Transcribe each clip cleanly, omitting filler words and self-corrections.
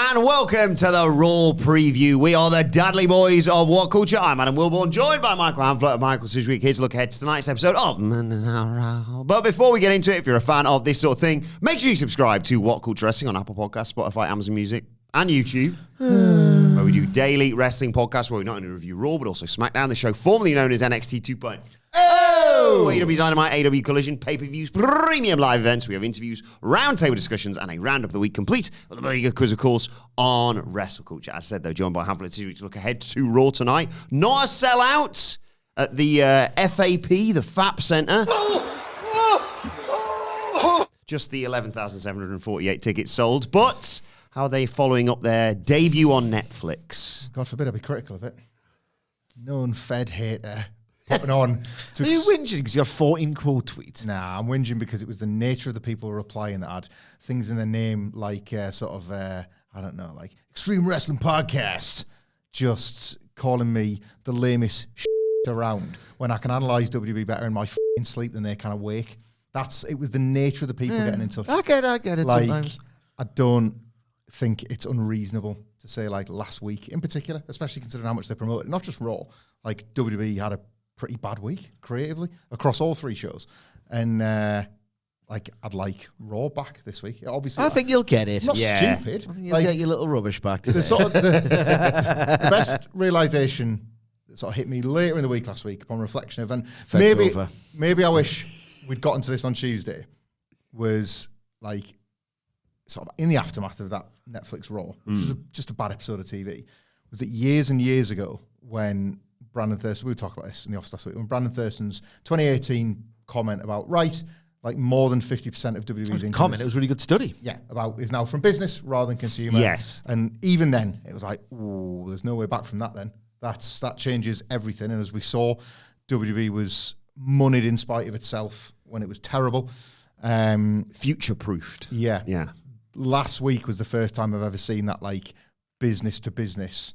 and welcome to the Raw Preview. We are the Dudley Boys of What Culture. I'm Adam Wilbourn, joined by Michael Hamflett and Michael Sidgwick. Here's a look ahead to tonight's episode of But before we get into it, if you're a fan of this sort of thing, make sure you subscribe to What Culture Wrestling on Apple Podcasts, Spotify, Amazon Music, and YouTube, where we do daily wrestling podcasts where we not only review Raw, but also SmackDown, the show formerly known as NXT 2.0. AEW Dynamite, AEW Collision, pay-per-views, premium live events. We have interviews, roundtable discussions, and a roundup of the week complete with a very good quiz, of course, on WrestleCulture. As I said, though, joined by Hamflett to look ahead to Raw tonight. Not a sellout at the FAP, the FAP Center. Just the 11,748 tickets sold, but how are they following up their debut on Netflix? God forbid I be critical of it. Known Fed hater. Putting on. Are you whinging because you have 14 quote tweets? Nah, I'm whinging because it was the nature of the people replying that had things in their name like I don't know, like Extreme Wrestling Podcast, just calling me the lamest around when I can analyse WWE better in my sleep than they kind of wake. It was the nature of the people getting in touch. I get it like, sometimes. I don't think it's unreasonable to say like last week in particular, especially considering how much they promoted, not just Raw, like WWE had a pretty bad week creatively across all three shows, and I'd like Raw back this week. Obviously, I think you'll get it. Not stupid. I think you'll get your little rubbish back today. The best realization that sort of hit me later in the week last week upon reflection of, and maybe I wish we'd gotten to this on Tuesday, was like sort of in the aftermath of that Netflix Raw, which was just a bad episode of TV, was that years and years ago when Brandon Thurston, we were talking about this in the office last week, when Brandon Thurston's 2018 comment about, like more than 50% of WWE's income. Comment, it was a really good study. Yeah, about is now from business rather than consumer. Yes. And even then, it was like, ooh, there's no way back from that then. That changes everything. And as we saw, WWE was moneyed in spite of itself when it was terrible. Future-proofed. Yeah. Yeah. Last week was the first time I've ever seen that, like, business-to-business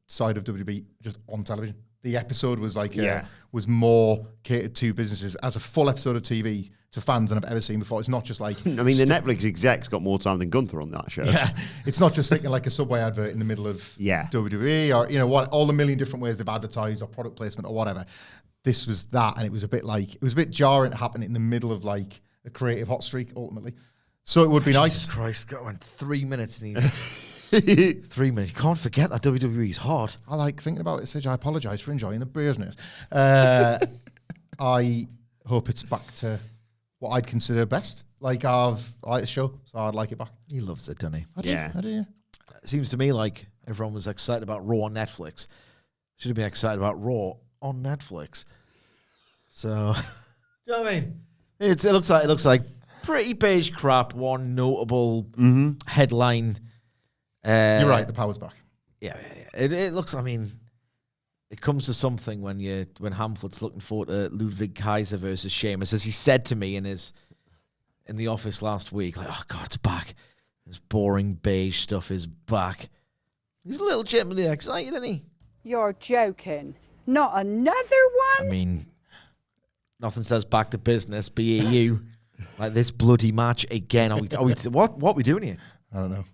side of WWE just on television. The episode was like was more catered to businesses as a full episode of TV to fans than I've ever seen before. It's not just like... I mean, the Netflix execs got more time than Gunther on that show. Yeah, it's not just thinking like a Subway advert in the middle of WWE or, all the million different ways they've advertised or product placement or whatever. This was that, and it was a bit jarring to happen in the middle of like a creative hot streak, ultimately. So it would be nice. Jesus Christ, got on 3 minutes and he's... 3 minutes. You can't forget that WWE's hard. I like thinking about it, Sidge. I apologise for enjoying the business. I hope it's back to what I'd consider best. I like the show, so I'd like it back. He loves it, doesn't he? I do, yeah. It seems to me like everyone was excited about Raw on Netflix. Should have been excited about Raw on Netflix. So, you know what I mean? It looks like pretty beige crap. One notable headline. You're right, the power's back. Yeah. It looks, I mean, it comes to something when Hamflett's looking forward to Ludwig Kaiser versus Sheamus, as he said to me in the office last week, like, oh God, it's back. This boring beige stuff is back. He's legitimately excited, isn't he? You're joking. Not another one? I mean, nothing says back to business, BAU. Like this bloody match again. What are we doing here? I don't know.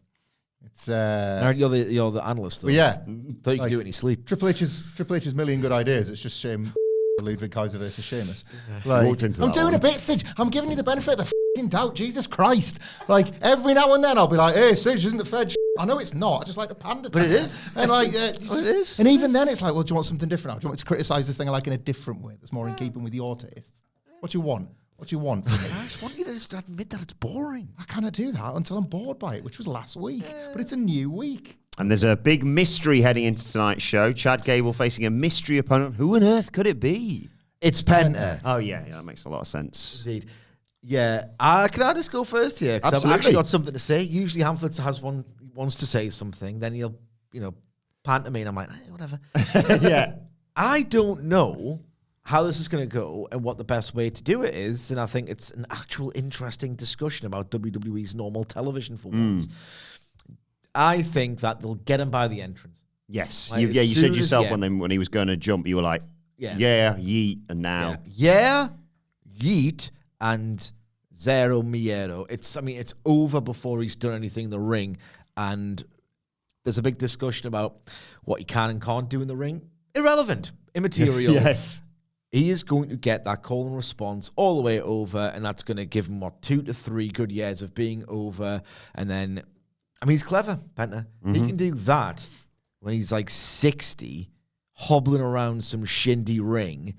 It's you're the analyst, though. Well, yeah. Thought you could do it in your sleep. Triple H's million good ideas. It's just shame Ludwig Kaiser versus Sheamus. I'm doing a bit, Sidge. I'm giving you the benefit of the fucking doubt. Jesus Christ. Like, every now and then I'll be like, hey, Sidge, isn't the Fed I know it's not. I just like the pander. But it is. And like, it is. And even then it's like, well, do you want something different now? Do you want me to criticise this thing like in a different way that's more in keeping with your taste? What do you want? What do you want from me? I just want you to just admit that it's boring. I cannot do that until I'm bored by it, which was last week. But it's a new week. And there's a big mystery heading into tonight's show. Chad Gable facing a mystery opponent. Who on earth could it be? It's Penta. Oh, yeah, that makes a lot of sense. Indeed. Yeah. Can I just go first here? Because I've actually got something to say. Usually Hamflett wants to say something. Then he'll, pant to me and I'm like, whatever. Yeah. I don't know how this is going to go and what the best way to do it is. And I think it's an actual interesting discussion about WWE's normal television for once. I think that they'll get him by the entrance. Yes. Like, you said yourself when he was going to jump, you were like, yeet, and now. Yeah, yeet, and zero miedo. It's over before he's done anything in the ring. and there's a big discussion about what he can and can't do in the ring. Irrelevant, immaterial. Yes. He is going to get that call and response all the way over, and that's going to give him, 2 to 3 good years of being over. And then, he's clever, Penta. He can do that when he's like 60, hobbling around some shindy ring,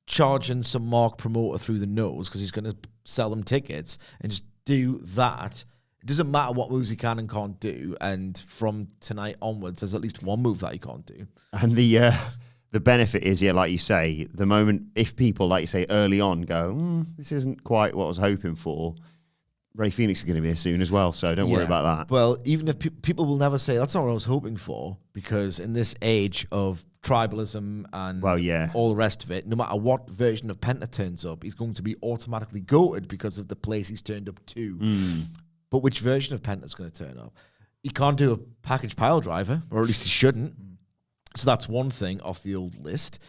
charging some mark promoter through the nose because he's going to sell them tickets, and just do that. It doesn't matter what moves he can and can't do. And from tonight onwards, there's at least one move that he can't do. And the benefit is, like you say, the moment, if people, like you say, early on go, this isn't quite what I was hoping for, Ray Phoenix is going to be here soon as well, so don't worry about that. Well, even if people will never say, that's not what I was hoping for, because in this age of tribalism and all the rest of it, no matter what version of Penta turns up, he's going to be automatically goated because of the place he's turned up to. But which version of Penta's going to turn up? He can't do a package pile driver, or at least he shouldn't. So that's one thing off the old list,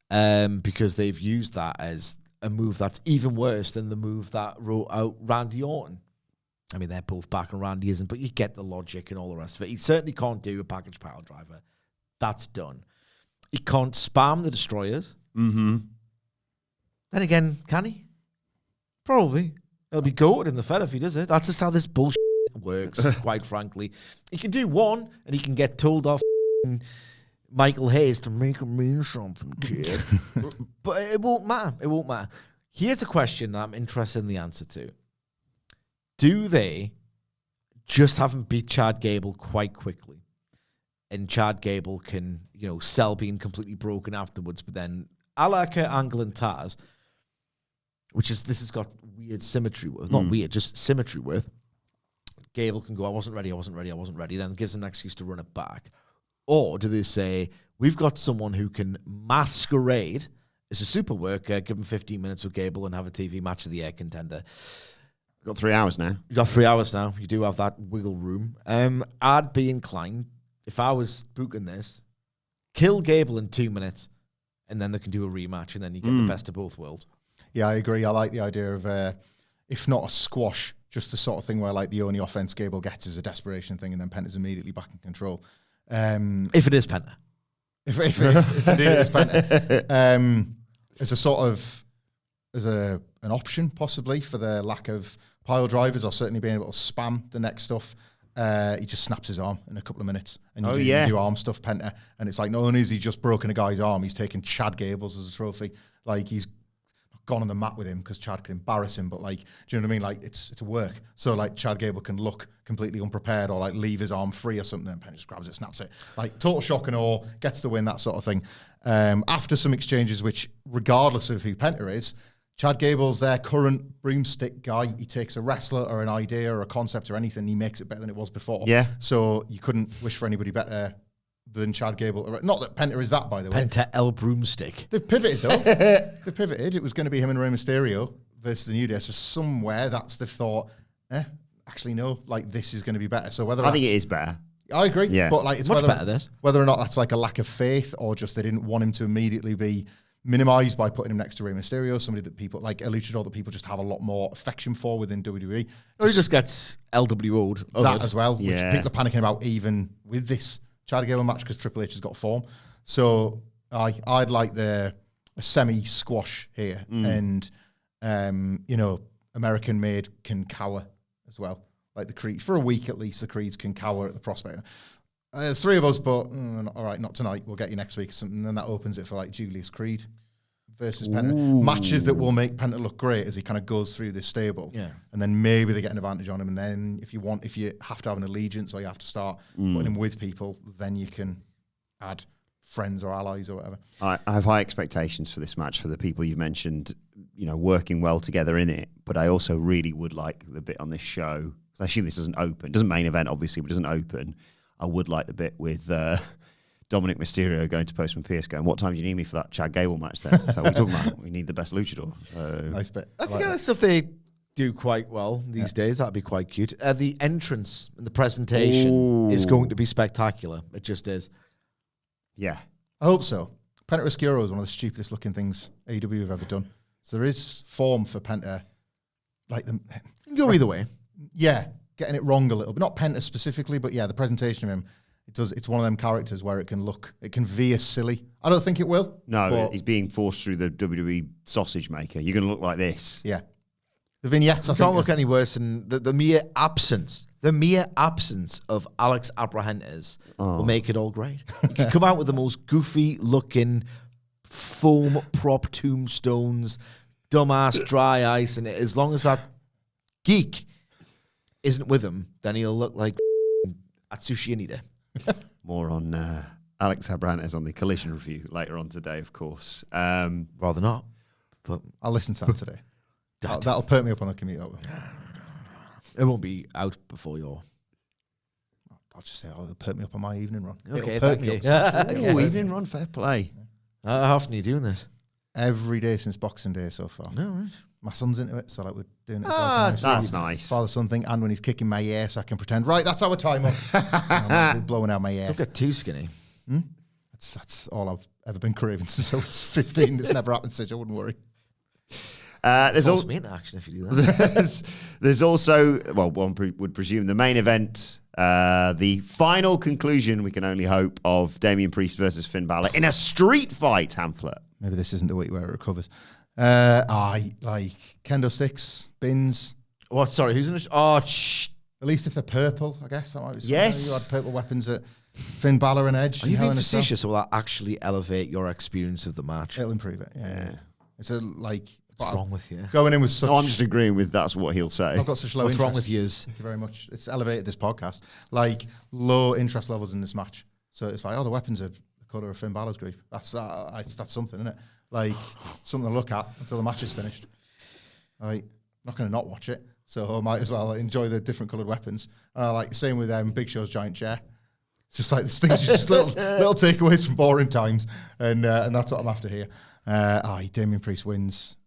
because they've used that as a move that's even worse than the move that wrote out Randy Orton. They're both back and Randy isn't, but you get the logic and all the rest of it. He certainly can't do a package pile driver. That's done. He can't spam the destroyers. Then again, can he? Probably. He'll be goated in the Fed if he does it. That's just how this bullshit works, quite frankly. He can do one, and he can get told off Michael Hayes to make him mean something, kid. But it won't matter. It won't matter. Here's a question that I'm interested in the answer to. Do they just have him beat Chad Gable quite quickly? And Chad Gable can, sell being completely broken afterwards, but then a la Kurt Angle and Taz, this has got weird symmetry with, not weird, just symmetry with. Gable can go, I wasn't ready, then gives him an excuse to run it back. Or do they say, we've got someone who can masquerade as a super worker, give him 15 minutes with Gable and have a TV match of the year contender? We've got 3 hours now. You've got 3 hours now. You do have that wiggle room. I'd be inclined, if I was booking this, kill Gable in 2 minutes, and then they can do a rematch, and then you get the best of both worlds. Yeah, I agree. I like the idea of, if not a squash, just the sort of thing where the only offense Gable gets is a desperation thing, and then Penta's immediately back in control. If it is Penta. If it is Penta. As a sort of, an option possibly for the lack of pile drivers, or certainly being able to spam the next stuff. He just snaps his arm in a couple of minutes, and you do arm stuff, Penta. And it's like, not only has he just broken a guy's arm, he's taken Chad Gable's as a trophy. He's gone on the mat with him because Chad could embarrass him, but do you know what I mean? It's a work. So Chad Gable can look completely unprepared, or leave his arm free or something, and Penta just grabs it, snaps it. Total shock and awe, gets the win, that sort of thing. After some exchanges, which regardless of who Penta is, Chad Gable's their current broomstick guy. He takes a wrestler or an idea or a concept or anything, he makes it better than it was before. Yeah. So you couldn't wish for anybody better than Chad Gable. Not that Penta is that, by the way. Penta El Broomstick. They've pivoted, though. They've pivoted. It was going to be him and Rey Mysterio versus the New Day. So somewhere they've thought, actually, no, this is going to be better. So whether I think it is better. I agree. Yeah. But it's much better, this. Whether or not that's a lack of faith, or just they didn't want him to immediately be minimized by putting him next to Rey Mysterio, somebody that people, a luchador that people just have a lot more affection for within WWE. Or he just gets LWO'd. That as well, which Yeah. people are panicking about even with this Chad Gable match, because Triple H has got form. So I'd like a semi-squash here. And, American-made can cower as well. The Creed, for a week at least, the Creeds can cower at the prospect. There's 3 of us, but all right, not tonight. We'll get you next week or something. And then that opens it for Julius Creed versus Penta. Matches that will make Penta look great as he kind of goes through this stable. Yeah. And then maybe they get an advantage on him. And then if you have to have an allegiance, or you have to start putting him with people, then you can add friends or allies or whatever. I have high expectations for this match for the people you've mentioned, working well together in it. But I also really would like the bit on this show. I assume this doesn't open. It doesn't main event, obviously, but it doesn't open. I would like the bit with Dominic Mysterio going to Postman Pierce going, what time do you need me for that Chad Gable match then? So we're talking about, we need the best luchador. So. Nice bit. That's the kind of stuff they do quite well these days. That'd be quite cute. The entrance and the presentation is going to be spectacular. It just is. Yeah. I hope so. Penta Oscuro is one of the stupidest looking things AEW have ever done. So there is form for Penta. Go either way. Yeah. getting it wrong a little, but not Penta specifically, but yeah, the presentation of him, it's one of them characters where it can veer silly. I don't think it will. No, he's being forced through the WWE sausage maker. You're going to look like this. Yeah. The vignettes, I can't look any worse than the mere absence. The mere absence of Alex Abrahantes will make it all great. You can come out with the most goofy-looking foam prop tombstones, dumbass dry ice, and as long as that geek isn't with him, then he'll look like Atsushi Onita. More on Alex Abrahantes on the Collision review later on today, of course. Rather not, but I'll listen to that today. That'll perk me up on the commute. It won't be out before your... I'll just say, it'll perk me up on my evening run. Okay, it'll perk me up. Oh, evening run, fair play. How often are you doing this? Every day since Boxing Day so far. No, right. My son's into it, so like we're doing it. That's nice. Father-son thing, and when he's kicking my ass, I can pretend, right, that's our time up. I'm blowing out my ass. Don't get too skinny. That's all I've ever been craving since I was 15. It's never happened since, I wouldn't worry. Force me into action if you do that. There's also, well, one would presume the main event, the final conclusion, we can only hope, of Damian Priest versus Finn Balor in a street fight, Hamflett. Maybe this isn't the week where it recovers. Like kendo sticks, bins. What? Sorry, who's in the... Oh, shh. At least if they're purple, I guess that might be something. Yes. You had purple weapons at Finn Balor and Edge. Are you being facetious, or will that actually elevate your experience of the match? It'll improve it, yeah. It's a, like... What's wrong with you? Going in with such... No, I'm just agreeing with that's what he'll say. I've got such low What's interest. wrong with yous? Thank you very much. It's elevated this podcast. Like, low interest levels in this match. So it's like, the weapons are the colour of Finn Balor's grief. That's something, isn't it? Like, something to look at until the match is finished. Like, I'm not going to not watch it, so I might as well enjoy the different coloured weapons. And I like, same with Big Show's giant chair. It's just like, this thing's just little takeaways from boring times, and that's what I'm after here. Damian Priest wins.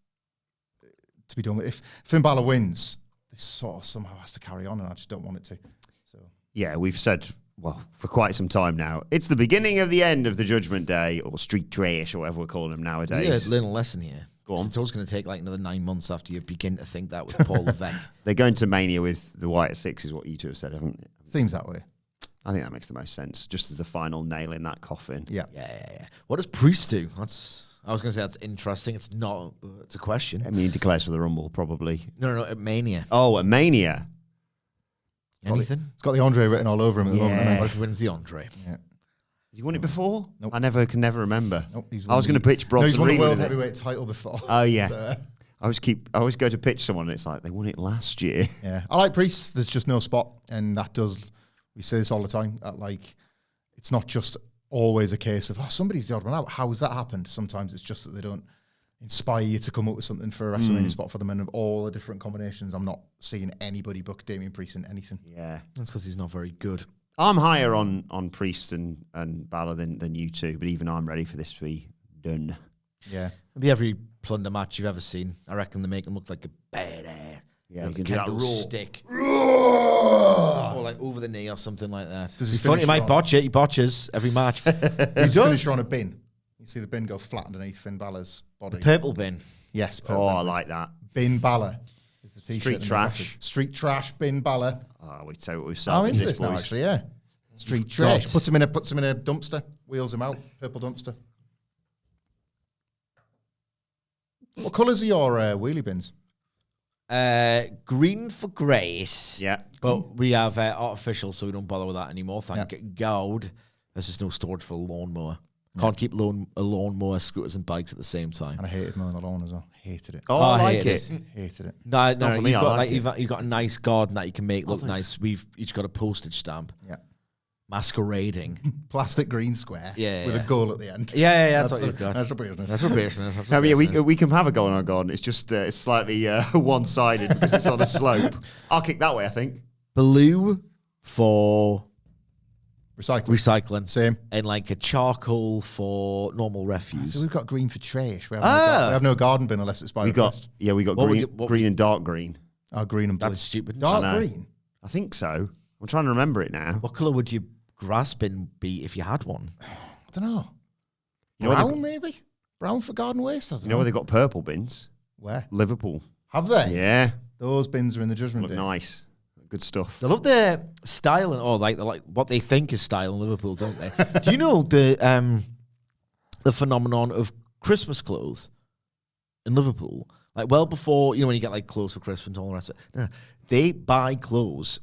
To be done with. If Finn Balor wins, this sort of somehow has to carry on, and I just don't want it to. So yeah, we've said, well, for quite some time now, it's the beginning of the end of the Judgment Day, or Street Trash, or whatever we're calling them nowadays. Yeah, learn a lesson here. Go on. It's always going to take like another 9 months after you begin to think that with Paul Levesque. They're going to Mania with the White at 6, is what you two have said, haven't it? Seems that way. I think that makes the most sense, just as a final nail in that coffin. Yeah. Yeah. What does Priest do? I was going to say that's interesting. It's not. It's a question. I mean, he declares for the Rumble, probably. No. At Mania. Oh, at Mania. Anything? It's got the Andre written all over him at the moment. What if he wins the Andre? Yeah. Has he won it before? Nope. I can never remember. Nope, I was going to pitch Bronson he's won Reed the world with it. heavyweight title before. Oh, yeah. So, I always go to pitch someone, and it's like, they won it last year. yeah. I like Priest. There's just no spot, and we say this all the time, that like, it's not just always a case of, somebody's the odd one out. How has that happened? Sometimes it's just that they don't inspire you to come up with something for a WrestleMania spot for them, and of all the different combinations, I'm not seeing anybody book Damian Priest in anything. Yeah. That's because he's not very good. I'm higher on Priest and Balor than you two, but even I'm ready for this to be done. Yeah. Maybe every plunder match you've ever seen, I reckon they make him look like a badass. Yeah, like you a can do that kendo raw stick. Or like over the knee or something like that. Does his He's funny, he finisher might on- botch it. He botches every match. His finisher on a bin. You see the bin go flat underneath Finn Balor's body. Purple bin. Yes, Oh, purple. I like that. Bin Balor is the t-shirt. Street and the trash. record. Street trash, Bin Balor. Oh, we'd say what we've I'm said. into this now, actually, yeah. Street trash. Puts him in a dumpster, wheels him out, purple dumpster. What colours are your wheelie bins? Green for grace. Yeah. But we have artificial, so we don't bother with that anymore. Thank Yeah. God. There's just no storage for a lawnmower. Can't keep a lawnmower, scooters, and bikes at the same time. And I hated mowing the lawn as well. Hated it. Oh, I like hated it. Hated it. No, Not for me, you've I got like you've got a nice garden that you can make look thanks. nice. We've each got a postage stamp, Yeah. masquerading. Plastic green square Yeah, with yeah. a goal at the end. Yeah, that's what you've got. That's the business. That's what business. That's I what mean, business. we can have a goal in our garden. It's just it's slightly one-sided because it's on a slope. I'll kick that way, I think. Blue for Recycling. recycling, Same. and like a charcoal for normal refuse. So we've got green for trash. We have no garden bin unless it's by We request. got What green, would you- green and dark green. Oh, green and blue. That's stupid. Dark I know. green. I think so. I'm trying to remember it now. What colour would your grass bin be if you had one? I don't know. You know where Brown, maybe? Brown for garden waste? I don't You know where they got purple bins? Where? Liverpool. Have they? Yeah. Those bins are in the Judgment Look Day. nice. Good stuff. They love their style or like what they think is style in Liverpool, don't they? Do you know the phenomenon of Christmas clothes in Liverpool? Like well before, when you get like clothes for Christmas and all the rest of it. No, they buy clothes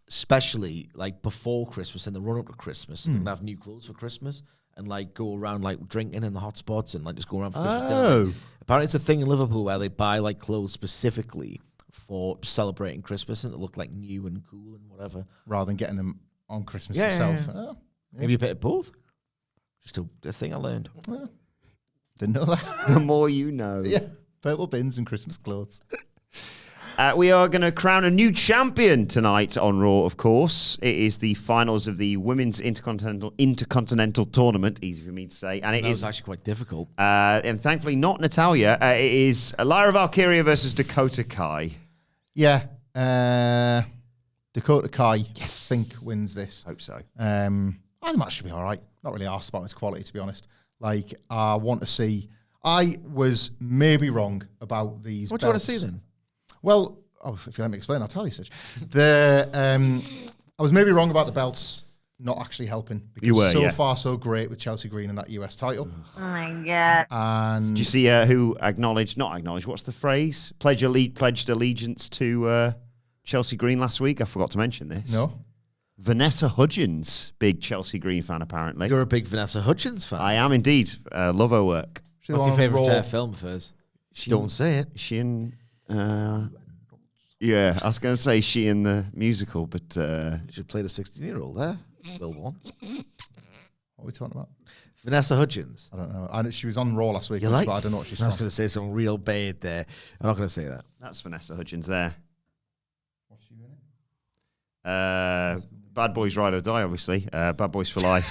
especially like before Christmas and the run up to Christmas. They can have new clothes for Christmas and like go around like drinking in the hot spots and like just go around for Christmas dinner. Apparently it's a thing in Liverpool where they buy like clothes specifically for celebrating Christmas and to look like new and cool and whatever. Rather than getting them on Christmas itself. Yeah. Oh, yeah. Maybe a bit of both. Just a thing I learned. Well, didn't know that. The more you know. Yeah. Purple bins and Christmas clothes. We are going to crown a new champion tonight on Raw, of course. It is the finals of the Women's Intercontinental Tournament, easy for me to say. And it is actually quite difficult. And thankfully not Natalia. It is Lyra Valkyria versus Dakota Kai. Yeah. Dakota Kai, I think, wins this. Hope so. I think the match should be all right. Not really asked about its quality, to be honest. Like, I want to see... I was maybe wrong about these What do you want belts. to see then? Well, if you let me explain, I'll tell you, Sidge. I was maybe wrong about the belts not actually helping. Because You were, so far, so great with Chelsea Green and that US title. Oh my God. And Did you see who not acknowledged, what's the phrase? Pledged allegiance to Chelsea Green last week? I forgot to mention this. No. Vanessa Hudgens, big Chelsea Green fan, apparently. You're a big Vanessa Hudgens fan. I am indeed. Love her work. She's What's on your favourite Raw. film of hers? Don't say it. She in... yeah, I was going to say she in the musical, but... You should play the 16-year-old there. Wilbourn. What are we talking about? Vanessa Hudgens. I don't know. I know she was on Raw last week, You like? but I don't know what she's I'm from. not going to say something real bad there. I'm not going to say that. That's Vanessa Hudgens there. What's she in it? Bad Boys Ride or Die, obviously. Bad Boys for Life.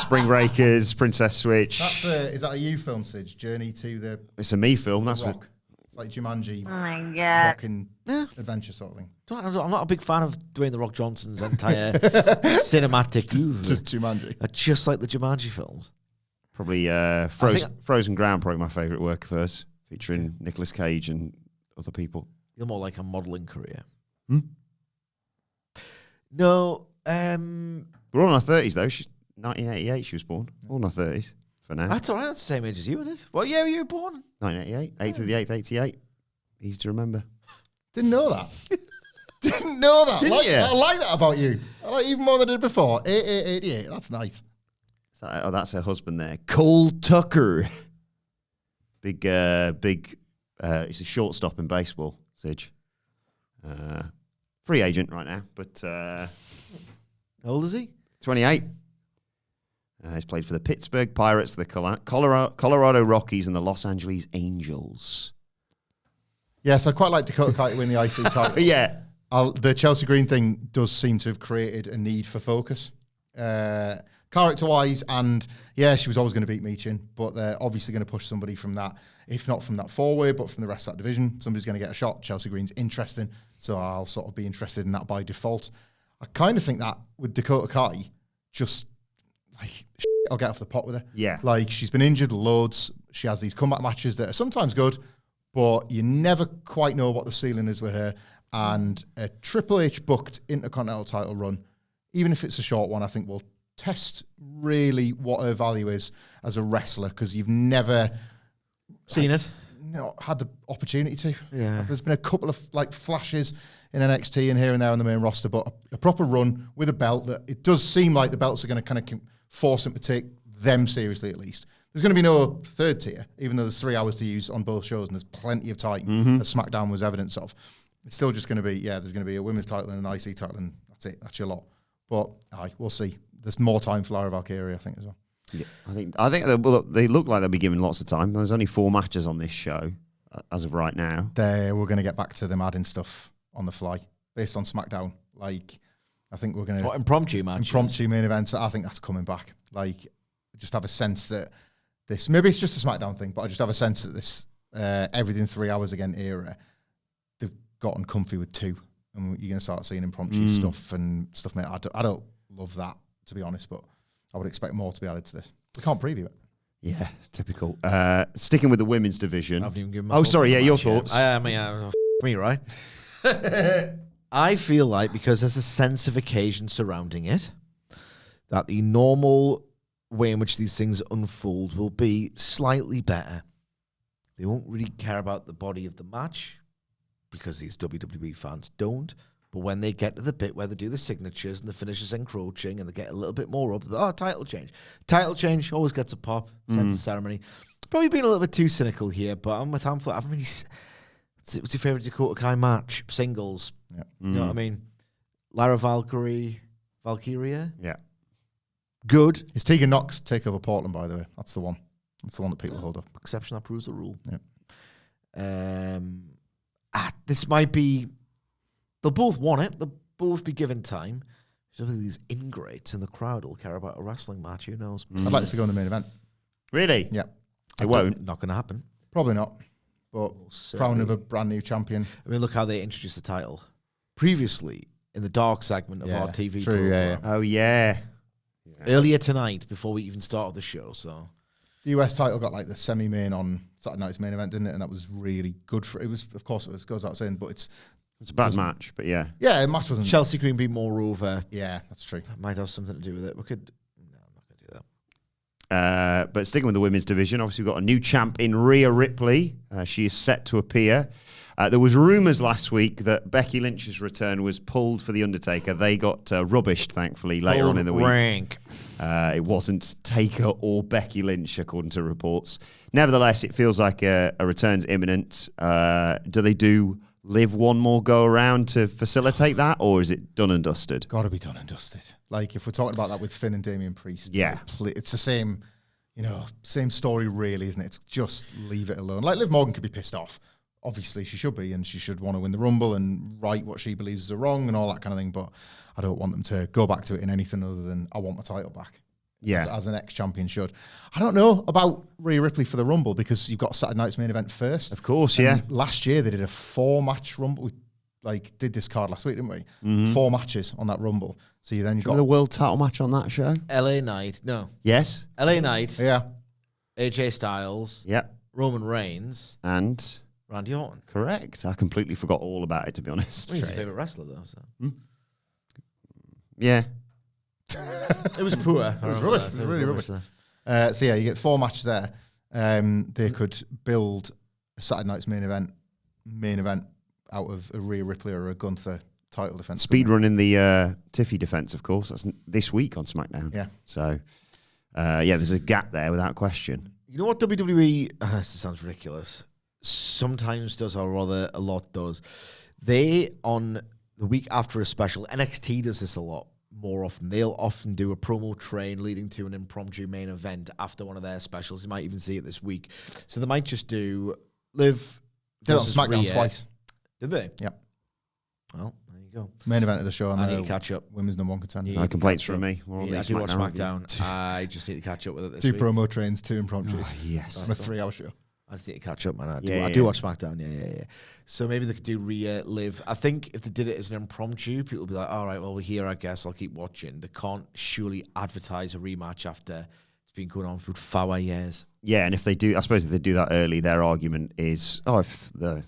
Spring Breakers, Princess Switch. Is that a you film, Sidge? Journey to the It's a me film. That's what. Rock. It's like Jumanji, Oh my God. rocking Yeah. adventure sort of thing. I'm not a big fan of Dwayne The Rock Johnson's entire cinematic. Just Jumanji. Just like the Jumanji films. Probably Frozen Ground, probably my favourite work of hers, featuring Nicolas Cage and other people. You're more like a modelling career. Hmm? No. We're all in our 30s, though. She's 1988, she was born. All in our 30s for now. That's all right. That's the same age as you, isn't it? What year were you born? 1988, 8th of the 8th, 88. Easy to remember. Didn't know that. Didn't know that. Didn't you? I like that about you. I like even more than I did before. 88. That's nice. That's her husband there. Cole Tucker. Big, he's a shortstop in baseball, Sidge. Free agent right now, but How old is he? 28. He's played for the Pittsburgh Pirates, the Colorado Rockies, and the Los Angeles Angels. Yes, I'd quite like Dakota Kai to win the IC title. Yeah. The Chelsea Green thing does seem to have created a need for focus. Character-wise, and yeah, she was always going to beat Meechin, but they're obviously going to push somebody from that, if not from that forward, but from the rest of that division. Somebody's going to get a shot. Chelsea Green's interesting, so I'll sort of be interested in that by default. I kind of think that with Dakota Kai, just like, I'll get off the pot with her. Yeah. Like, she's been injured loads. She has these comeback matches that are sometimes good, but you never quite know what the ceiling is with her. And a Triple H booked Intercontinental title run, even if it's a short one, I think will test really what her value is as a wrestler, because you've never Seen it? had the opportunity to. Yeah. There's been a couple of like flashes in NXT and here and there on the main roster, but a proper run with a belt that it does seem like the belts are going to kind of force them to take them seriously at least. There's going to be no third tier, even though there's 3 hours to use on both shows and there's plenty of time, as SmackDown was evidence of. It's still just going to be, there's going to be a women's title and an IC title, and that's it. That's your lot. But we'll see. There's more time for Lyra Valkyria, I think, as well. Yeah, I think they look like they'll be given lots of time. There's only 4 matches on this show as of right now. We're going to get back to them adding stuff on the fly based on SmackDown. Like, I think we're going to... What, impromptu matches? Impromptu main events. I think that's coming back. Like, I just have a sense that this... Maybe it's just a SmackDown thing, but I just have a sense that this everything 3 hours again era, they've gotten comfy with 2. And you're going to start seeing impromptu stuff and stuff. Mate, I don't love that, to be honest, but I would expect more to be added to this. We can't preview it. Yeah, typical. Sticking with the women's division. I haven't even given my Oh, thoughts sorry. on Yeah, the your match yet. thoughts. I mean, me, right? I feel like because there's a sense of occasion surrounding it, that the normal way in which these things unfold will be slightly better. They won't really care about the body of the match because these WWE fans don't. But when they get to the bit where they do the signatures and the finishes encroaching and they get a little bit more up, title change. Title change always gets a pop, sense of ceremony. Probably being a little bit too cynical here, but I'm with Hamflett. I haven't really... What's your favourite Dakota Kai match? Singles. Yeah. You know what I mean? Lara Valkyria. Yeah. Good. It's Tegan Knox take over Portland, by the way. That's the one. That's the one that people hold up. Exception that proves the rule. Yeah. This might be... They'll both want it. They'll both be given time. Some of these ingrates in the crowd will care about a wrestling match. Who knows? I'd like this to go in the main event. Really? Yeah. It won't. Not going to happen. Probably not. But crown of a brand new champion. I mean, look how they introduced the title. Previously, in the dark segment of our TV program. Oh, yeah. Earlier tonight, before we even started the show, so... The US title got like the semi-main on Saturday night's main event, didn't it? And that was really good for it. Was, of course, it was, goes without saying, but it's a bad match, but yeah. Yeah, the match wasn't... Chelsea Green be moreover. Yeah, that's true. Might have something to do with it. We could... No, I'm not going to do that. But sticking with the women's division, obviously we've got a new champ in Rhea Ripley. She is set to appear. There was rumours last week that Becky Lynch's return was pulled for The Undertaker. They got rubbished, thankfully, later on in the week. Rank. It wasn't Taker or Becky Lynch, according to reports. Nevertheless, it feels like a return's imminent. Do they do Liv one more go around to facilitate that, or is it done and dusted? Got to be done and dusted. Like, if we're talking about that with Finn and Damian Priest, yeah, it's the same, same story, really, isn't it? It's just leave it alone. Like, Liv Morgan could be pissed off. Obviously, she should be, and she should want to win the Rumble and right what she believes is a wrong and all that kind of thing. But I don't want them to go back to it in anything other than I want my title back. Yeah, as an ex-champion should. I don't know about Rhea Ripley for the Rumble because you've got Saturday night's main event first. Of course, and yeah. Last year they did a 4-match Rumble. We did this card last week, didn't we? Mm-hmm. 4 matches on that Rumble. So you then got the world title match on that show. LA Knight, no. Yes. LA Knight. Yeah. AJ Styles. Yep. Roman Reigns. And Randy Orton. Correct. I completely forgot all about it, to be honest. He's your favourite wrestler, though. So. Yeah. It was poor. It was rubbish. It was really rubbish. So yeah, you get 4 matches there. They could build a Saturday night's main event out of a Rhea Ripley or a Gunther title defense. Speed running the Tiffy defense, of course. That's this week on SmackDown. Yeah. So, there's a gap there without question. You know what WWE, this sounds ridiculous, sometimes does, or rather a lot does. They, on the week after a special, NXT does this a lot more often. They'll often do a promo train leading to an impromptu main event after one of their specials. You might even see it this week. So they might just do Liv Did it on SmackDown Rhea. twice. Did they? Yep. Well, there you go. Main event of the show. I need to catch up. Women's #1 contender. No complaints from me. Yeah, I do watch SmackDown. I just need to catch up with it this 2 week. promo trains, 2 impromptus. Oh, yes. On a 3-hour show. I just need to catch up, man. I Yeah. do watch SmackDown. Yeah. So maybe they could do Rhea Liv. I think if they did it as an impromptu, people would be like, all right, well, we're here, I guess. I'll keep watching. They can't surely advertise a rematch after it's been going on for 4 years. Yeah, and if they do, I suppose if they do that early, their argument is, if the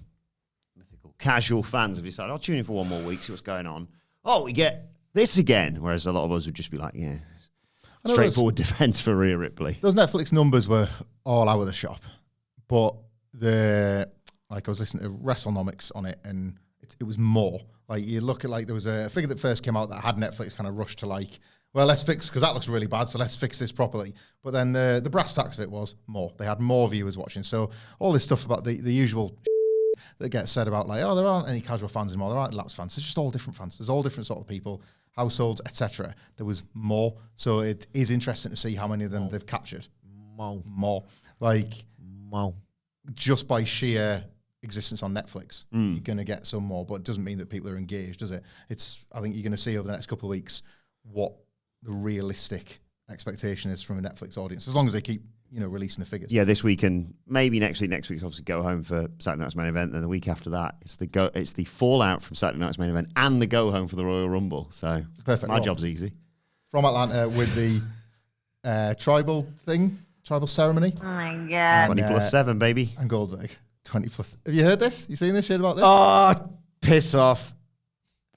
mythical casual fans have decided, I'll tune in for 1 more week, see what's going on. Oh, we get this again. Whereas a lot of us would just be like, yeah, straightforward defense for Rhea Ripley. Those Netflix numbers were all out of the shop. But I was listening to WrestleNomics on it, and it was more. Like, you look at, there was a figure that first came out that had Netflix kind of rushed to well, let's fix, because that looks really bad, so let's fix this properly. But then the brass tacks of it was more. They had more viewers watching. So all this stuff about the usual that gets said about, there aren't any casual fans anymore, there aren't lapsed fans. It's just all different fans. There's all different sort of people, households, etc. There was more. So it is interesting to see how many of them they've captured. More. Just by sheer existence on Netflix, you're going to get some more, but it doesn't mean that people are engaged, does it? I think you're going to see over the next couple of weeks what the realistic expectation is from a Netflix audience, as long as they keep, releasing the figures. Yeah, this week and maybe next week. Next week's obviously go home for Saturday night's main event, and the week after that, it's the fallout from Saturday night's main event and the go home for the Royal Rumble. So perfect. My job's easy. From Atlanta with the tribal ceremony. Oh my God. 20+7, baby. And Goldberg. 20+. Have you heard this? You seen this shit about this? Oh, piss off.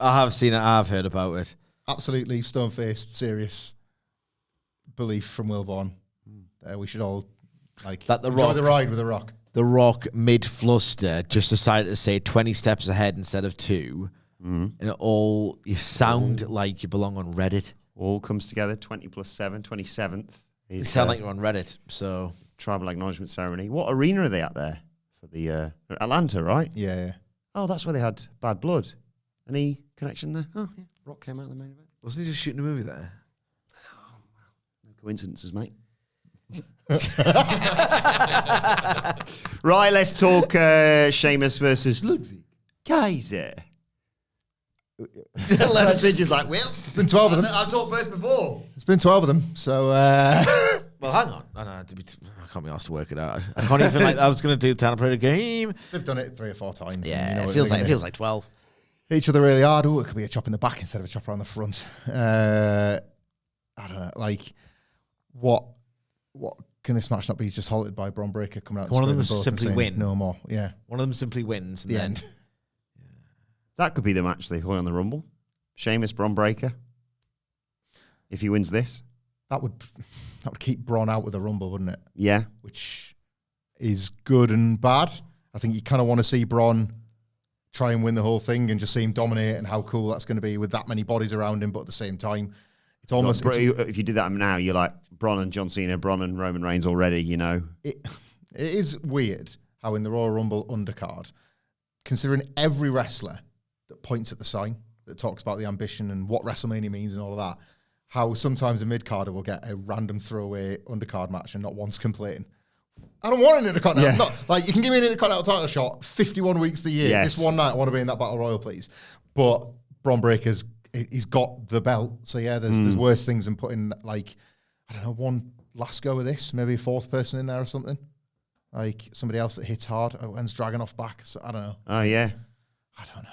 I have seen it. I've heard about it. Absolutely stone-faced, serious belief from Wilbourn. We should all That the enjoy Rock, the ride with the Rock. The Rock mid-fluster just decided to say 20 steps ahead instead of 2. And you sound like you belong on Reddit. All comes together, 20 plus 7, 27th. You sound like you're on Reddit, so... Tribal acknowledgement ceremony. What arena are they at there? For the Atlanta, right? Yeah. Oh, that's where they had Bad Blood. Any connection there? Oh, yeah. Rock came out in the main event. Wasn't he just shooting a movie there? No coincidences, mate. Right, let's talk Sheamus versus Ludwig Kaiser. Sidge's like, Will, It's been 12 of them. I've talked first before. It's been 12 of them, so... Well, hang on. I can't be asked to work it out. I can't even I was going to do Tanner Play the game. They've done it 3 or 4 times. Yeah, what it feels they're like gonna 12. hit each other really hard. Oh, it could be a chop in the back instead of a chop around the front. I don't know. What can this match not be just halted by Braun Breaker coming out? One of them both and simply saying, win. No more. Yeah. One of them simply wins. And The then end. That could be the match they play on the Rumble. Sheamus, Braun Breaker. If he wins this. That would keep Braun out with the Rumble, wouldn't it? Yeah. Which is good and bad. I think you kind of want to see Braun try and win the whole thing and just see him dominate and how cool that's going to be with that many bodies around him. But at the same time, it's almost... If you did that now, you're like Braun and John Cena, Braun and Roman Reigns already, you know. It is weird how in the Royal Rumble undercard, considering every wrestler that points at the sign, that talks about the ambition and what WrestleMania means and all of that, how sometimes a mid-carder will get a random throwaway undercard match and not once complain. I don't want an Intercontinental. Yeah. Not, you can give me an Intercontinental title shot 51 weeks a year. Yes. This one night I want to be in that Battle Royal, please. But Braun Breaker's, he's got the belt. So yeah, there's worse things than putting one last go with this, maybe a 4th person in there or something. Somebody else that hits hard and Dragunov back. So I don't know. Oh, yeah. I don't know.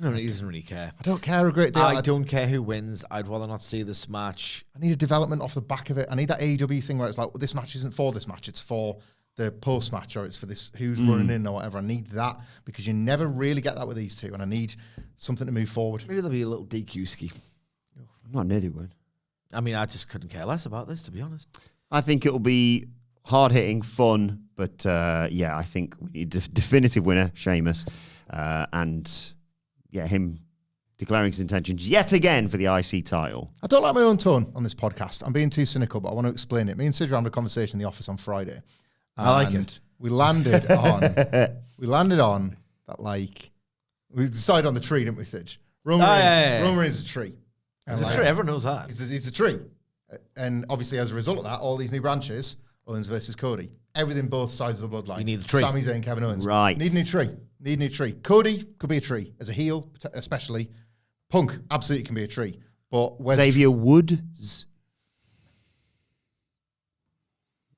no, he doesn't really care. I don't care a great deal. I don't care who wins. I'd rather not see this match. I need a development off the back of it. I need that AEW thing where it's like, well, this match isn't for this match. It's for the post match or it's for this who's running in or whatever. I need that because you never really get that with these two. And I need something to move forward. Maybe there'll be a little DQ ski. I'm not near the word. I mean, I just couldn't care less about this, to be honest. I think it'll be hard-hitting, fun, but I think we need a definitive winner, Sheamus, and him declaring his intentions yet again for the IC title. I don't like my own tone on this podcast. I'm being too cynical, but I want to explain it. Me and Sid were having a conversation in the office on Friday. I like it. We landed on that, we decided on the tree, didn't we, Sid? Roman Reigns is a tree. It's a tree. Everyone knows that. He's a tree. And obviously, as a result of that, all these new branches, Owens versus Cody, everything both sides of the bloodline. You need the tree. Sami Zayn, Kevin Owens. Right. Need a new tree. Cody could be a tree. As a heel, especially. Punk absolutely can be a tree. But where's Xavier Woods.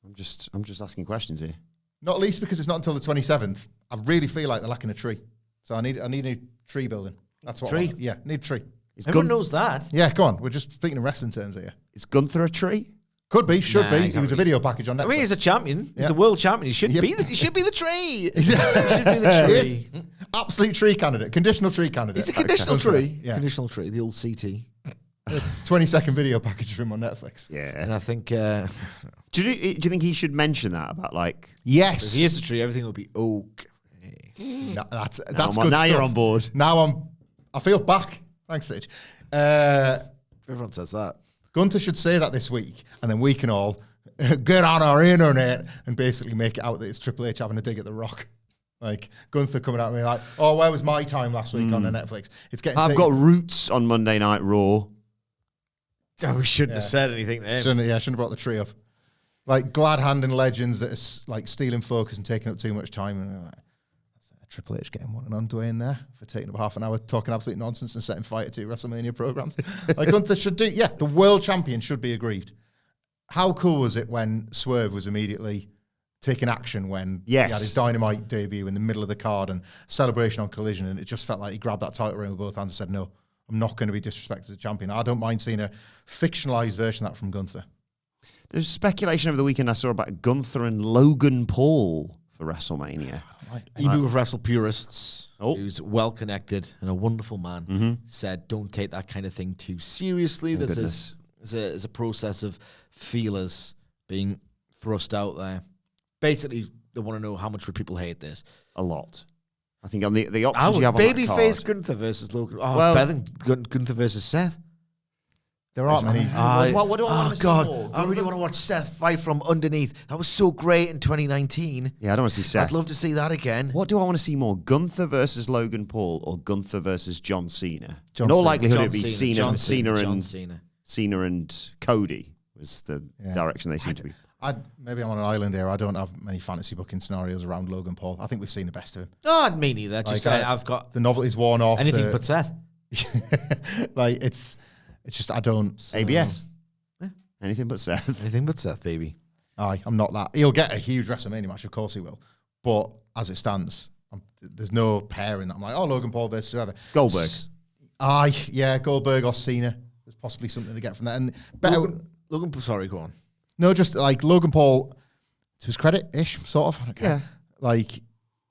I'm just asking questions here. Not least because it's not until the 27th. I really feel like they're lacking a tree. So I need a new tree building. That's what I Tree? want. Yeah, need a tree. Everyone knows that. Yeah, come on. We're just speaking in wrestling terms here. Is Gunther a tree? Could be, should be. he's He was a not video package on Netflix. I mean, he's a champion. He's Yeah. the world champion. He should Yep. be. He should be the tree. He should be the tree. Absolute tree candidate. Conditional tree candidate. He's a conditional Gunther. tree. Yeah. Conditional tree. The old CT. 20-second video package of him on Netflix. And Yeah. I think Do you think he should mention that about Yes. if he is the tree, everything will be oak. No, that's Now good stuff. you're on board. Now I feel back. Thanks, Sage. Everyone says that. Gunther should say that this week, and then we can all get on our internet and basically make it out that it's Triple H having a dig at The Rock. Gunther coming out and being like, oh, where was my time last week on the Netflix? It's getting I've taken- got roots on Monday Night Raw. Oh, we shouldn't have said anything to him. Shouldn't have brought the tree up. Glad handing legends that are stealing focus and taking up too much time. And that's Triple H getting one on Dwayne there for taking up half an hour talking absolute nonsense and setting fire to WrestleMania programs. Gunther should do. Yeah, the world champion should be aggrieved. How cool was it when Swerve was immediately taking action when he had his Dynamite debut in the middle of the card and celebration on Collision, and it just felt like he grabbed that title ring with both hands and said, no, I'm not going to be disrespected as a champion. I don't mind seeing a fictionalized version of that from Gunther. There's speculation over the weekend I saw about Gunther and Logan Paul for WrestleMania. Even with Wrestle Purists, Oh. who's well connected and a wonderful man, said, "Don't take that kind of thing too seriously. This is a process of feelers being thrust out there. Basically, they want to know how much would people hate this. A lot. I think on the options you have on that Babyface card. Gunther versus Logan. Oh, Well- better than Gunther versus Seth. There aren't many. What do I want to see more? I really want to watch Seth fight from underneath. That was so great in 2019. Yeah, I don't want to see Seth. I'd love to see that again. What do I want to see more? Gunther versus Logan Paul or Gunther versus John Cena? John In all Cena. likelihood, John it'd be Cena, John Cena. Cena and Cody was the direction they seem to be. Maybe I'm on an island here. I don't have many fantasy booking scenarios around Logan Paul. I think we've seen the best of him. No, me neither. Just Like, I've got The novelty's worn off. anything but Seth. Like it's just I don't. ABS. Anything but Seth. Anything but Seth, baby. I'm not that. He'll get a huge WrestleMania match, of course he will. But as it stands, there's no pairing that I'm like, oh, Logan Paul versus whoever. Goldberg. Goldberg or Cena. There's possibly something to get from that. And better, Logan, sorry, go on. no, just like Logan Paul, to his credit-ish, sort of. I don't care. Yeah. Like,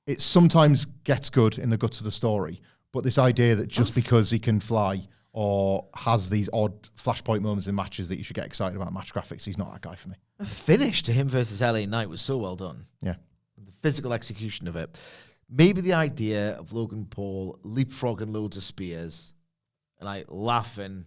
it sometimes gets good in the guts of the story, but this idea that just because he can fly or has these odd flashpoint moments in matches that you should get excited about match graphics, he's not that guy for me. The finish to him versus LA Knight was so well done. Yeah. The physical execution of it. Maybe the idea of Logan Paul leapfrogging loads of spears and like laughing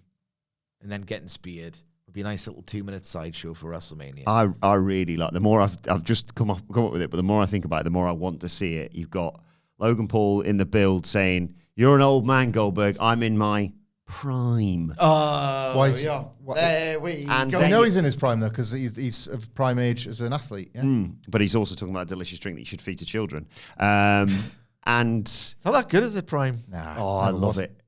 and then getting speared would be a nice little 2-minute sideshow for WrestleMania. I really like. The more I've just come up with it, but the more I think about it, the more I want to see it. You've got Logan Paul in the build saying, "You're an old man, Goldberg. I'm in my prime." Why is- There we And go. I then know you- he's in his prime, though, because he's of prime age as an athlete. Yeah. But he's also talking about a delicious drink that you should feed to children. And It's not that good, is it, Prime? I never love was. it.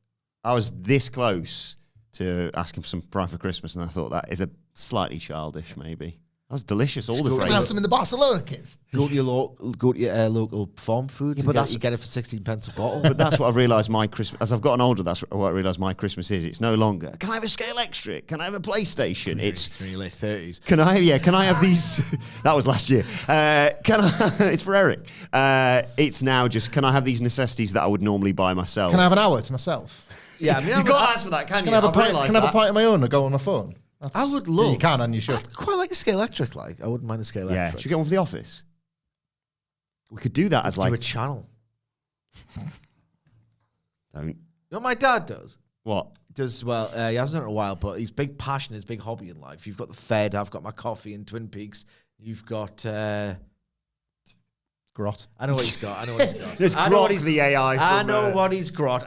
I was this close to asking for some prime for Christmas, and I thought that is a slightly childish, maybe. That was delicious. All the Can I have flavors. some in the Barcelona kids? Go to your local farm foods. Yeah, Yeah, but but that's- you get it for 16 pence a bottle. But that's what I've realised my Christmas. As I've gotten older, that's what I realised my Christmas is. It's no longer, can I have a Scale Extra? Can I have a PlayStation? It's, in your late 30s. can I have these? That was last year. It's for Eric. It's now just, can I have these necessities that I would normally buy myself? Can I have an hour to myself? Yeah, I mean, You can't ask for that, can you? Can I have a I've pint? realised Can I have a that. pint of my own or go on my phone? I would Yeah, love. you can and you should. I'd quite like a Scale Electric. Like, I wouldn't mind a Scale Yeah, Electric. should we get one for the office? We could do that as Do like, a channel. don't, You know what my dad does? what? Does well, he hasn't done it in a while, but his big passion, his big hobby in life. You've got the Fed, I've got my coffee in Twin Peaks. You've got Grot. I know what he's got. I know what he's got. There's I know what Grok, he's the AI I from, know what he's got.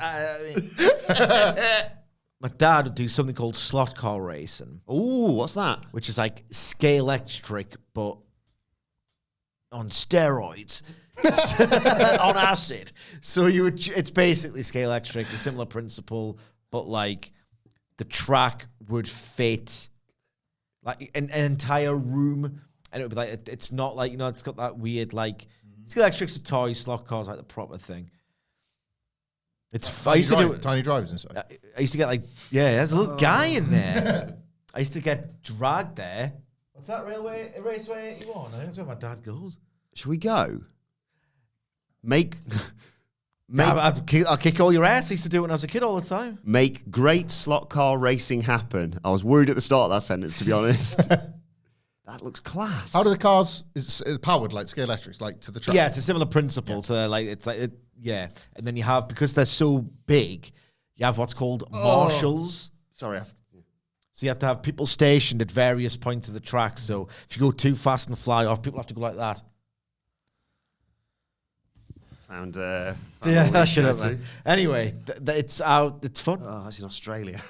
My dad would do something called slot car racing, Ooh, what's that? which is like Scale Electric, but on steroids, on acid. So you would, it's basically Scale Electric, a similar principle, but like the track would fit like an entire room, and it would be like it's not like, you know, it's got that weird like Scale Electric's a toy, slot car's like the proper thing. It's I used to do it. Tiny drivers inside. I used to get like, yeah, there's a little guy in there. I used to get dragged there. What's that raceway 81? I think that's where my dad goes. Should we go? Make I'll kick all your ass. I used to do it when I was a kid all the time. make great slot car racing happen. I was worried at the start of that sentence, to be honest. That looks class. How do the cars is it powered like Scale Electrics, like to the track? Yeah, it's a similar principle to like, it's like, yeah. And then you have, because they're so big, you have what's called marshals. Sorry, So you have to have people stationed at various points of the track. So if you go too fast and fly off, people have to go like that. found Yeah, all that these should now have, too. man. Anyway, it's out. It's fun. Oh, that's in Australia.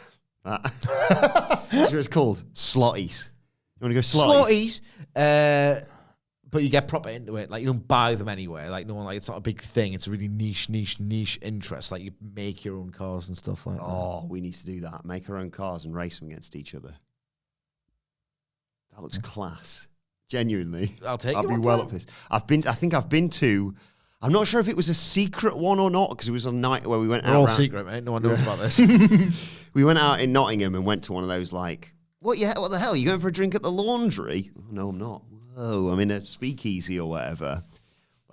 That's what it's called. Slotties. You want to go slotties? Slotties. But you get proper into it. Like, you don't buy them anywhere. Like, no one, like, it's not a big thing. It's a really niche interest. Like, you make your own cars and stuff like that. Oh, we need to do that. Make our own cars and race them against each other. That looks class. Genuinely. I'll take I'd you be one well time. up for this. I think I've been to, I'm not sure if it was a secret one or not, because it was a night where we went They're out. all round- secret, mate. No one knows about this. We went out in Nottingham and went to one of those like, what the hell? You going for a drink at the laundry? Oh, no, I'm not. Whoa, I'm in a speakeasy or whatever.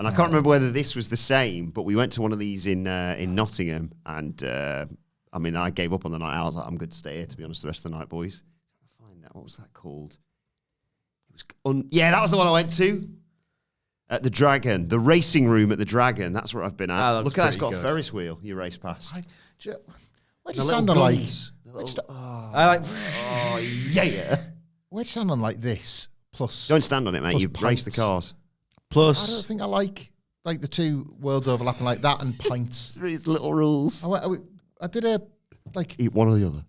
And I can't remember whether this was the same, but we went to one of these in Nottingham, and I mean, I gave up on the night. I was like, I'm good to stay here, to be honest, the rest of the night, boys. Find that. What was that called? It was that was the one I went to. At the Dragon, the racing room at the Dragon. That's where I've been at. Look at that, it's got a Ferris wheel you race past. Where'd you stand on like... Yeah. Where'd you stand on like this? Plus... Don't stand on it, mate. You race the cars. Plus... I don't think I like the two worlds overlapping like that and pints. These little rules. I did a... Eat one or the other.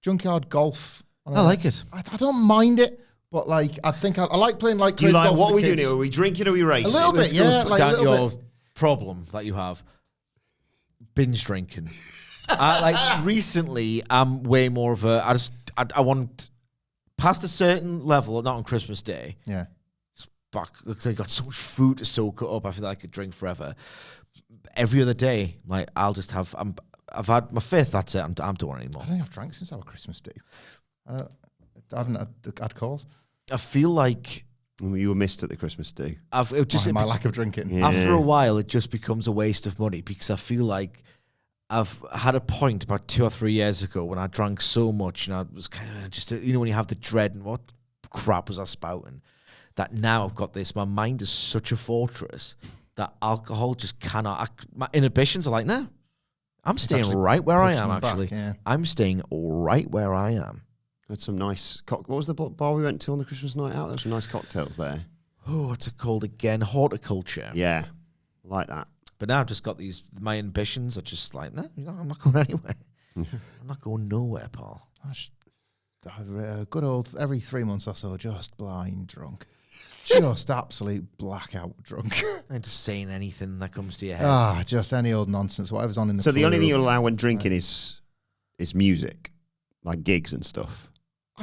Junkyard golf. I like it. I don't mind it. But I think I like playing like. Do you like what are we doing here? Are we drinking or are we racing? A little bit, yeah. Down your problem that you have, binge drinking. Recently, I'm way more of a. I want past a certain level, not on Christmas Day. Yeah. Back because I got so much food to soak it up. I feel like I could drink forever. Every other day, I'll just have. I've had my fifth. That's it. I'm done anymore. I don't think I've drank since our Christmas Day. I haven't had calls. I feel like you were missed at the Christmas do. My lack of drinking. Yeah. After a while, it just becomes a waste of money because I feel like I've had a point about 2 or 3 years ago when I drank so much and I was kind of just, when you have the dread and what crap was I spouting, that now I've got this. My mind is such a fortress that alcohol just cannot. My inhibitions are like, no, I'm staying right where I am, actually. Back, yeah. I'm staying right where I am. Had some nice what was the bar we went to on the Christmas night out? There were some nice cocktails there. Oh, what's it called again? Horticulture. Yeah, I like that. But now I've just got my ambitions are just like, no, I'm not going anywhere. I'm not going nowhere, Paul. A good old, every 3 months or so, just blind drunk. Just absolute blackout drunk. And just saying anything that comes to your head. Just any old nonsense, whatever's on in the So the only thing you'll allow when drinking is music, like gigs and stuff.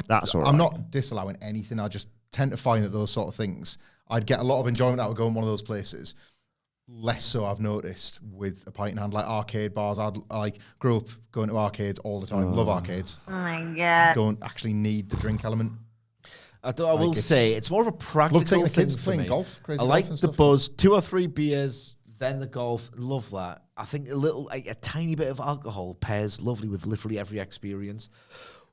That's all right. I'm not disallowing anything. I just tend to find that those sort of things, I'd get a lot of enjoyment out of going to one of those places. Less so, I've noticed, with a pint in hand, like arcade bars. I grew up going to arcades all the time. Love arcades. Oh my God. Don't actually need the drink element. I will say it's more of a practical love taking the kids thing playing for me. golf. Crazy I like golf the and buzz, 2 or 3 beers, then the golf. Love that. I think a tiny bit of alcohol pairs lovely with literally every experience.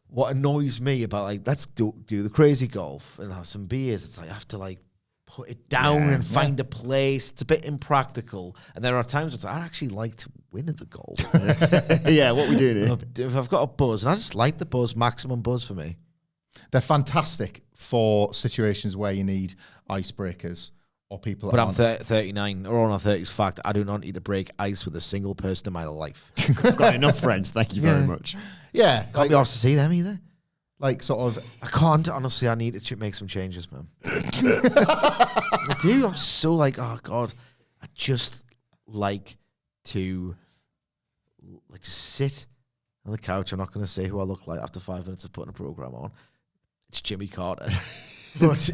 What annoys me about let's do the crazy golf and have some beers. It's I have to put it down and find a place. It's a bit impractical. And there are times it's I'd actually like to win at the golf. Yeah, what we doing here? If I've got a buzz, and I just like the buzz, maximum buzz for me. They're fantastic for situations where you need icebreakers or people. But I'm 39 or on a 30s. Fact, I do not need to break ice with a single person in my life. I've got enough friends. Thank you very much. Yeah, Can't be asked to see them either. Sort of. I can't, honestly. I need to make some changes, man. I do. I'm just so oh God. I just like to just sit on the couch. I'm not going to say who I look like after 5 minutes of putting a program on. It's Jimmy Carter. But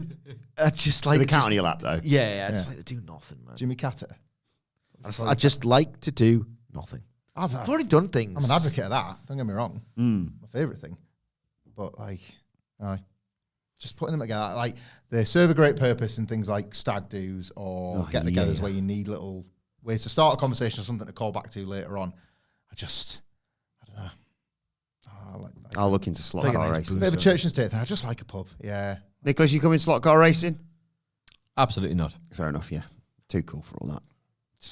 I just like with the cat on your lap, though. Yeah, I just like to do nothing, man. Jimmy Carter. I just like to do nothing. I've already done things. I'm an advocate of that. Don't get me wrong. My favourite thing. But just putting them together, they serve a great purpose in things like stag do's or get-togethers where you need little ways to start a conversation or something to call back to later on. I don't know. I'll look into slot car racing. Bit of a church and state thing. I just like a pub. Yeah. Nicholas, you come in slot car racing? Absolutely not. Fair enough. Yeah, too cool for all that.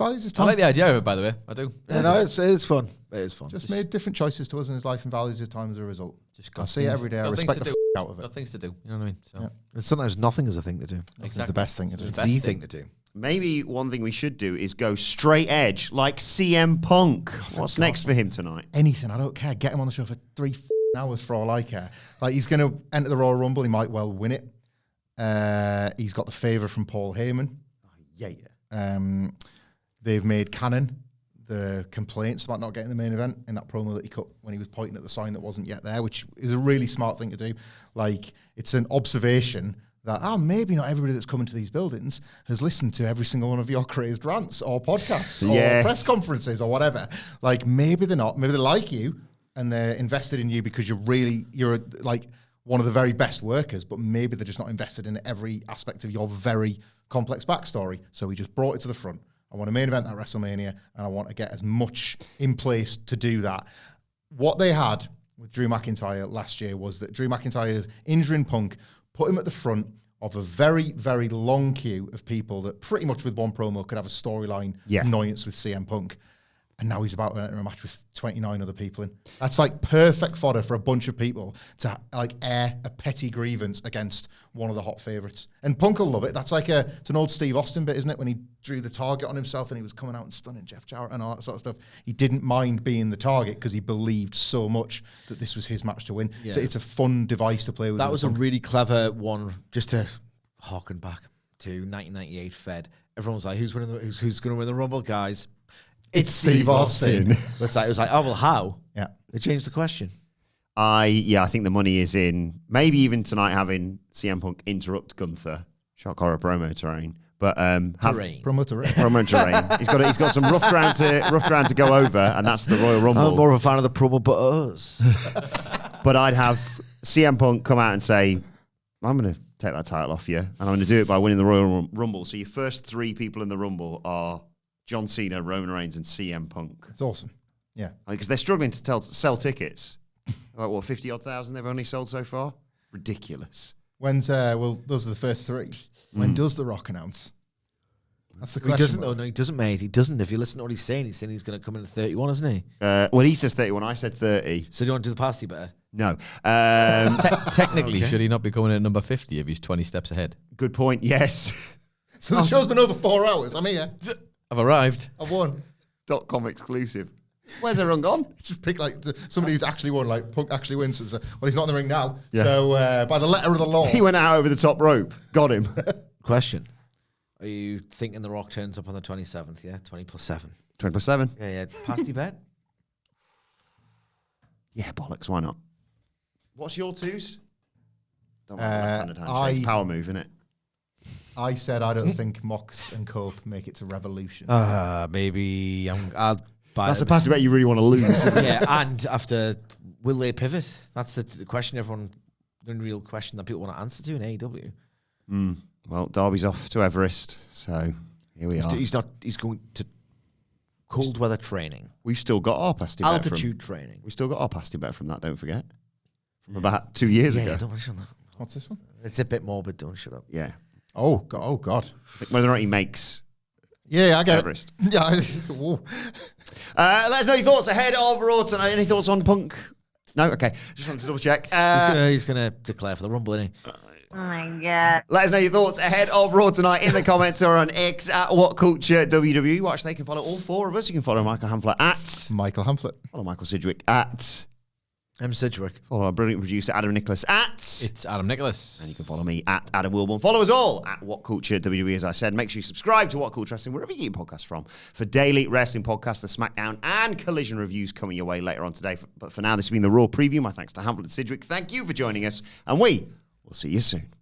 I like the idea of it, by the way. I do. Yeah, no, it is fun. It is fun. Just made different choices to us in his life and values his time as a result. I see it every day. I respect the out of it. Got things to do. You know what I mean? So. Yeah. And sometimes nothing is a thing to do. Exactly. It's the best thing to do. It's the thing to do. Maybe one thing we should do is go straight edge, like CM Punk. What's next for him tonight? Anything. I don't care. Get him on the show for 3 hours for all I care. He's going to enter the Royal Rumble. He might well win it. He's got the favour from Paul Heyman. They've made canon the complaints about not getting the main event in that promo that he cut when he was pointing at the sign that wasn't yet there, which is a really smart thing to do. It's an observation that, maybe not everybody that's coming to these buildings has listened to every single one of your crazed rants or podcasts or press conferences or whatever. Maybe they're not. Maybe they like you and they're invested in you because you're one of the very best workers, but maybe they're just not invested in every aspect of your very complex backstory. So we just brought it to the front. I want a main event at WrestleMania, and I want to get as much in place to do that. What they had with Drew McIntyre last year was that Drew McIntyre's injuring Punk put him at the front of a very, very long queue of people that pretty much with one promo could have a storyline annoyance with CM Punk. And now he's about to enter a match with 29 other people in. That's like perfect fodder for a bunch of people to like air a petty grievance against one of the hot favourites. And Punk will love it. That's like it's an old Steve Austin bit, isn't it? When he drew the target on himself and he was coming out and stunning Jeff Jarrett and all that sort of stuff. He didn't mind being the target because he believed so much that this was his match to win. Yeah. So it's a fun device to play with. That was a really clever one, just to harken back to 1998 Fed. Everyone was like, who's going to win the Rumble, guys? It's Steve Austin. It was like, oh, well, how? Yeah. They changed the question. I think the money is in maybe even tonight having CM Punk interrupt Gunther. Shock horror promo terrain. But promo terrain. Promo terrain. He's got some rough ground to go over, and that's the Royal Rumble. I'm more of a fan of the promo, but us. But I'd have CM Punk come out and say, I'm going to take that title off you, and I'm going to do it by winning the Royal Rumble. So your first 3 people in the Rumble are John Cena, Roman Reigns, and CM Punk. It's awesome. Yeah. Because they're struggling to sell tickets. Like, what, 50-odd thousand they've only sold so far? Ridiculous. When's, those are the first 3. When does The Rock announce? That's the question. He doesn't, no, he doesn't, mate. He doesn't. If you listen to what he's saying he's going to come in at 31, isn't he? Well, he says 31. I said 30. So do you want to do the pasty better? No. Technically, should he not be coming in at number 50 if he's 20 steps ahead? Good point, yes. So the show's been over 4 hours. I'm here. I've arrived. I've won. .com exclusive. Where's everyone gone? Just pick like somebody who's actually won, like Punk actually wins. So well, he's not in the ring now. Yeah. So by the letter of the law. He went out over the top rope. Got him. Question. Are you thinking The Rock turns up on the 27th, yeah? 20 plus 7. 20 plus 7. Yeah. Pasty bet? Yeah, bollocks. Why not? What's your 2s? Don't want left-handed handshake. Power move, isn't it? I said I don't think Mox and Cope make it to Revolution. Maybe I'll buy That's a pasty bet you really want to lose, isn't it? Yeah, and after, will they pivot? That's the question the real question that people want to answer to in AEW. Well, Darby's off to Everest, so here we are. He's going to cold weather training. We've still got our pasty bet. Altitude training. We've still got our pasty bet from that, don't forget. From about 2 years ago. Yeah, don't shut up. What's this one? It's a bit morbid, don't shut up. Yeah. Oh, God. Whether or not he makes I get Everest. It. Yeah. Let us know your thoughts ahead of Raw tonight. Any thoughts on Punk? No? Okay. Just wanted to double check. He's gonna declare for the Rumble, isn't he? Oh my God. Let us know your thoughts ahead of Raw tonight in the comments or on X at WhatCulture WWE. Watch, they can follow all 4 of us. You can follow Michael Hamflett at Michael Hamflett. Follow Michael Sidgwick at I'm Sidgwick. Follow our brilliant producer Adam Nicholas at It's Adam Nicholas. And you can follow me at Adam Wilbourn. Follow us all at WhatCulture WWE, as I said. Make sure you subscribe to WhatCulture Wrestling, wherever you get your podcasts from, for daily wrestling podcasts, the SmackDown and Collision reviews coming your way later on today. But for now, this has been the Raw preview. My thanks to Hamflett and Sidgwick. Thank you for joining us, and we will see you soon.